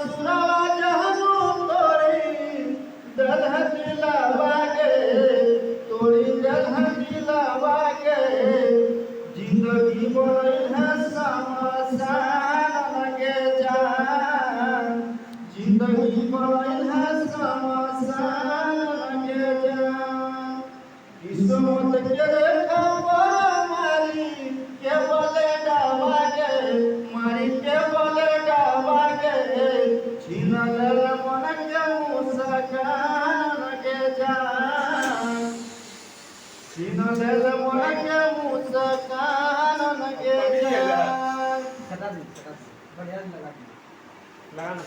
ससुरवा जहनु तोरी दलह दिलावा के तोरी दलह दिलावा के जिंदगी बनल है समसान के जान जिंदगी बनल है समसान के जान किस्मत के रेखा पर मारी के बोले डावा के मारी के बोले डावा के छीन लेल मन के मुस्कान के जान छीन लेल मन के मुस्कान के जान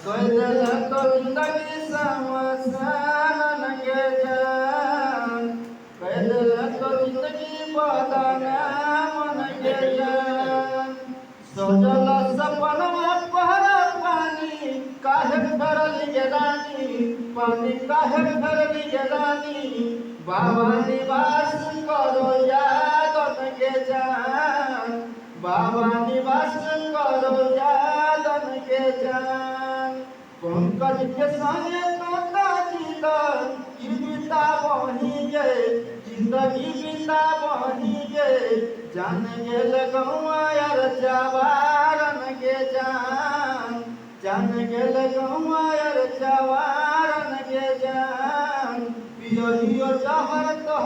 कोई दिल तो जिंदगी समसान के जान कोई दिल तो जिंदगी बदनाम के जान सोचल सपनवा पहर पानी काहे भरल गेलानी पानी काहे भरल गेलानी बाबा निवास करो यादन के जान बाबा निवास करो यादन के जान पंकज के संगे तोता जीवन की बीता बही गे जिंदगी बीता बही गे जान गेल गौआ यार जवारन के जान गेल गौआ यार जवारन के जान पियो जहर तो